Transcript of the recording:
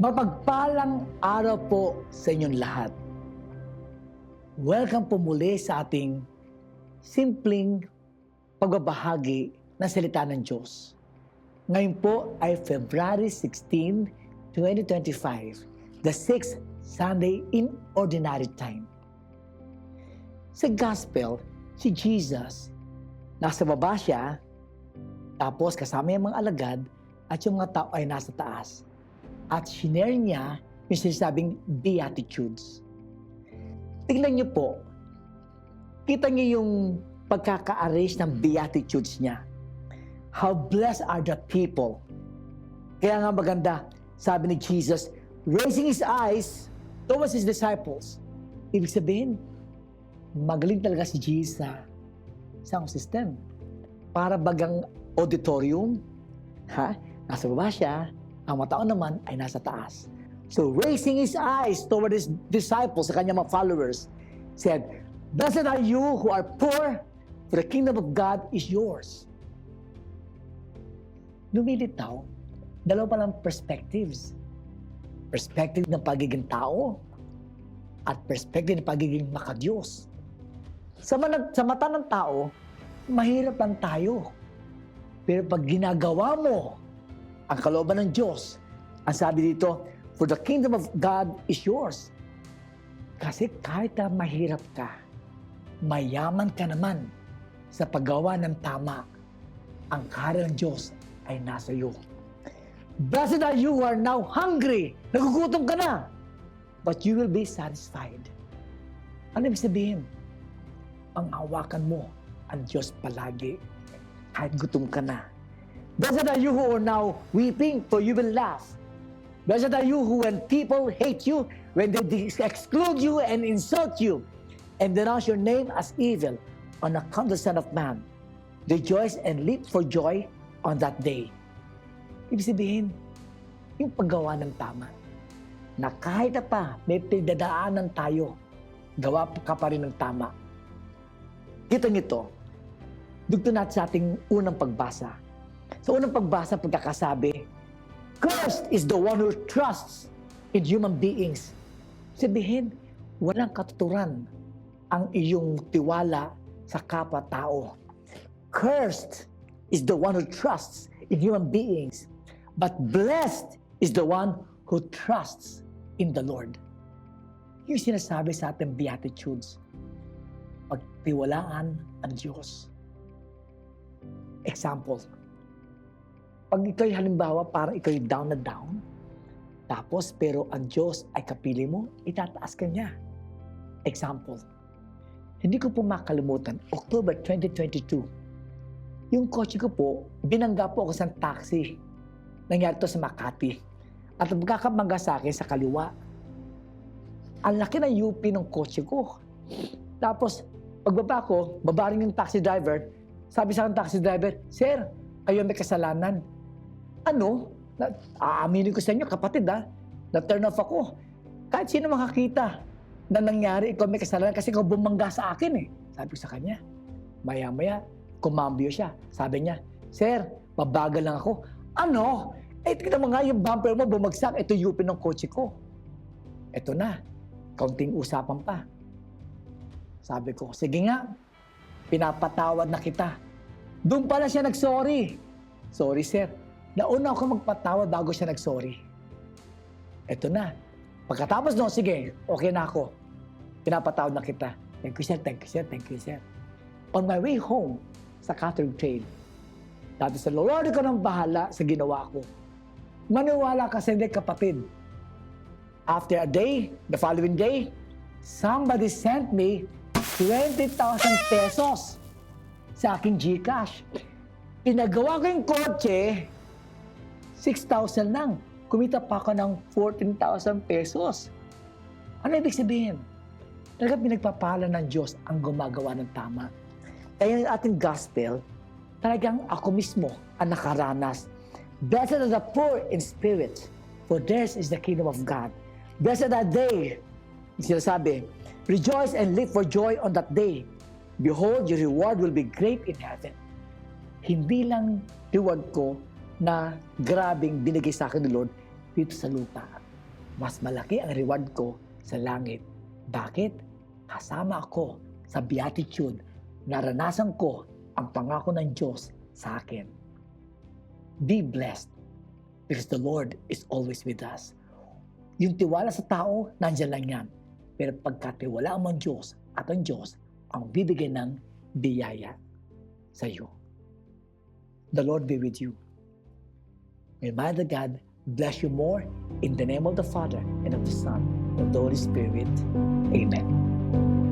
Mapagpalang araw po sa inyong lahat. Welcome po muli sa ating simpleng pagbabahagi ng salita ng Diyos. Ngayon po ay February 16, 2025, the 6th Sunday in Ordinary Time. Sa Gospel, si Jesus, nasa baba siya, tapos kasama yung mga alagad at yung mga tao ay nasa taas. At shinare niya yung sinasabing Beatitudes. Tingnan niyo po, kita niyo yung pagkaka-arrange ng Beatitudes niya. How blessed are the people. Kaya nga maganda, sabi ni Jesus, raising His eyes towards His disciples. Ibig sabihin, magaling talaga si Jesus sa sound system. Para bagang auditorium, nasa baba siya, ang mga tao naman ay nasa taas. So, raising His eyes toward His disciples, sa kanyang mga followers, said, "Blessed are you who are poor, for the kingdom of God is yours." Lumilitaw, dalawa palang perspectives. Perspective ng pagiging tao at perspective ng pagiging makadiyos. Sa mata ng tao, mahirap lang tayo. Pero pag ginagawa mo ang kalooban ng Diyos, ang sabi dito, for the kingdom of God is yours. Kasi kahit na mahirap ka, mayaman ka naman sa paggawa ng tama, ang kaharian ng Diyos ay nasa iyo. Blessed are you who are now hungry. Nagugutom ka na. But you will be satisfied. Ano ibig sabihin? Panghawakan mo ang Diyos palagi. Kahit gutom ka na. Blessed are you who are now weeping, for you will laugh. Blessed are you who, when people hate you, when they exclude you and insult you, and denounce your name as evil on account of the Son of Man, rejoice and leap for joy on that day. Ibig sabihin, yung paggawa ng tama, na kahit na pa may pinagdadaanan tayo, gawa ka pa rin ng tama. Kita nito, dugtong natin sa ating unang pagbasa. Sa unang pagbasa, pagkakasabi, cursed is the one who trusts in human beings. Sabihin, walang katuturan ang iyong tiwala sa kapwa-tao. Cursed is the one who trusts in human beings, but blessed is the one who trusts in the Lord. Yung sinasabi sa ating Beatitudes, pagtiwalaan ang Diyos. Example, pag ikaw'y halimbawa parang ikaw'y down na down, tapos pero ang Diyos ay kapili mo, itataas ka niya. Example, hindi ko po makalimutan, October 2022, yung kotse ko po, binangga po ako sa taxi. Nangyari to sa Makati. At magkakamangga sa akin sa kaliwa. Ang laki ng UP ng kotse ko. Tapos, pagbaba ko, baba rin yung taxi driver, sabi sa akin taxi driver, "Sir, kayo may kasalanan." Ano? Aaminin ko sa inyo, kapatid na-turn off ako. Kahit sino makakita na nangyari, ikaw may kasalanan kasi ikaw bumangga sa akin eh. Sabi ko sa kanya. Maya-maya, kumambyo siya. Sabi niya, "Sir, mabagal lang ako." Ano? Tignan mo nga yung bumper mo bumagsak, ito UP ng kotse ko. Ito na, kaunting usapan pa. Sabi ko, sige nga, pinapatawad na kita. Doon pala siya nag-sorry. "Sorry, sir. Nauna ako magpatawad bago siya nag-sorry." Ito na. Pagkatapos no, sige, okay na ako. Pinapatawad na kita. "Thank you, sir. Thank you, sir. Thank you, sir." On my way home sa Catherine Trail, dati sa Lord ko ng bahala sa ginawa ko. Maniwala ka sa hindi, kapatid. After a day, the following day, somebody sent me 20,000 pesos sa aking GCash. Pinagawa ko yung kotse, 6,000 lang. Kumita pa ako ng 14,000 pesos. Ano ibig sabihin? Talagang pinagpapala ng Diyos ang gumagawa ng tama. Kaya yung ating gospel, talagang ako mismo ang nakaranas. Blessed are the poor in spirit, for theirs is the kingdom of God. Blessed are they, sinasabi, rejoice and live for joy on that day. Behold, your reward will be great in heaven. Hindi lang reward ko na grabing binigay sa akin ni Lord dito sa lupa. mas malaki ang reward ko sa langit. Bakit? Kasama ako sa beatitude. Naranasan ko ang pangako ng Diyos sa akin. Be blessed because the Lord is always with us. Yung tiwala sa tao, nandiyan lang yan. Pero pagkatiwala mo ang Diyos at ang Diyos ang bibigay ng biyaya sa iyo. The Lord be with you. May Mother God bless you more in the name of the Father and of the Son and of the Holy Spirit. Amen.